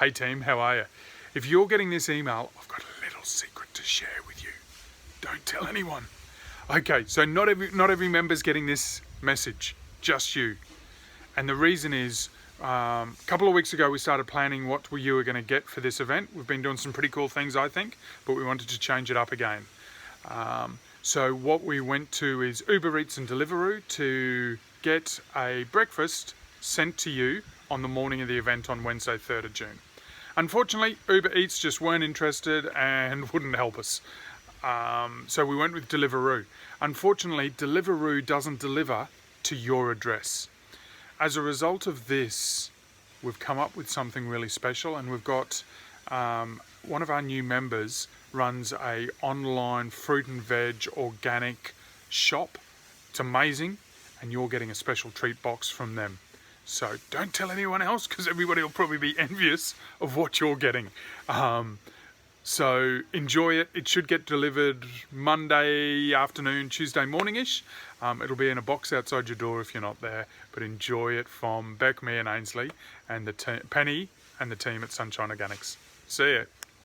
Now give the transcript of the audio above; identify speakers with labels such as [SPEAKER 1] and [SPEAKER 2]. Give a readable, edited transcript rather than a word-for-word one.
[SPEAKER 1] Hey team, how are you? If you're getting this email, I've got a little secret to share with you. Don't tell anyone. Okay, so not every member's getting this message, just you. And the reason is, a couple of weeks ago we started planning what you were going to get for this event. We've been doing some pretty cool things, I think, but we wanted to change it up again. So what we went to is Uber Eats and Deliveroo to get a breakfast sent to you on the morning of the event on Wednesday, 3rd of June. Unfortunately, Uber Eats just weren't interested and wouldn't help us. So we went with Deliveroo. Unfortunately, Deliveroo doesn't deliver to your address. As a result of this, we've come up with something really special, and we've got one of our new members runs a online fruit and veg organic shop. It's amazing, and you're getting a special treat box from them. So don't tell anyone else, because everybody will probably be envious of what you're getting. So enjoy it. It should get delivered Monday afternoon, Tuesday morning-ish. It'll be in a box outside your door if you're not there, but enjoy it from Beck, me and Ainsley and Penny and the team at Sunshine Organics. See ya.